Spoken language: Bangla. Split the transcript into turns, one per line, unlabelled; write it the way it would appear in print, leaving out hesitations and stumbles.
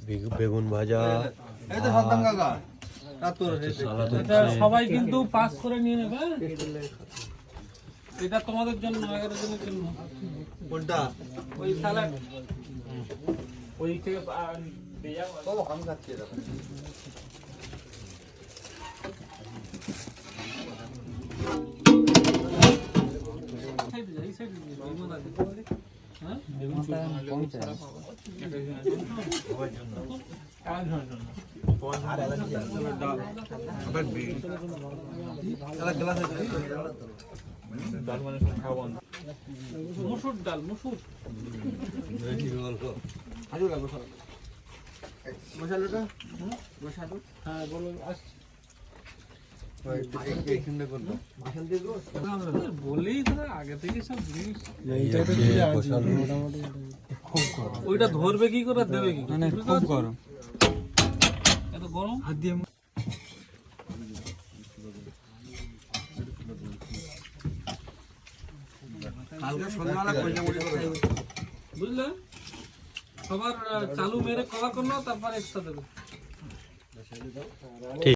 বেগুন ভাজা,
সবাই কিন্তু পাস করে নিয়ে নেবে। এটা তোমাদের জন্য, 11 জনের জন্য। কোনটা? ওই স্যালাড। ওই থেকে দেয়া তো হাম খাচ্ছি এটা। এই সাইড বেগুন আছে। হ্যাঁ বেগুন কম চাই সবার জন্য। আর ডাল আবার বেগুন তাহলে গ্লাস আছে ডাল মানে সব খাওয়া বন্ধ। মসুর ডাল, মসুর বেশি বলবো আজু লাগবে সব মশলাটা। মশলা হ্যাঁ বলো আস বলেই তো আগে থেকে সব জিনিস ওইটা ধরবে কি করে, দেবে কি খুব গরম, এত গরম হাত দিয়ে বুঝলে। সবার চালু মেরে কভার করলো, তারপর এক্সট্রা দেবে।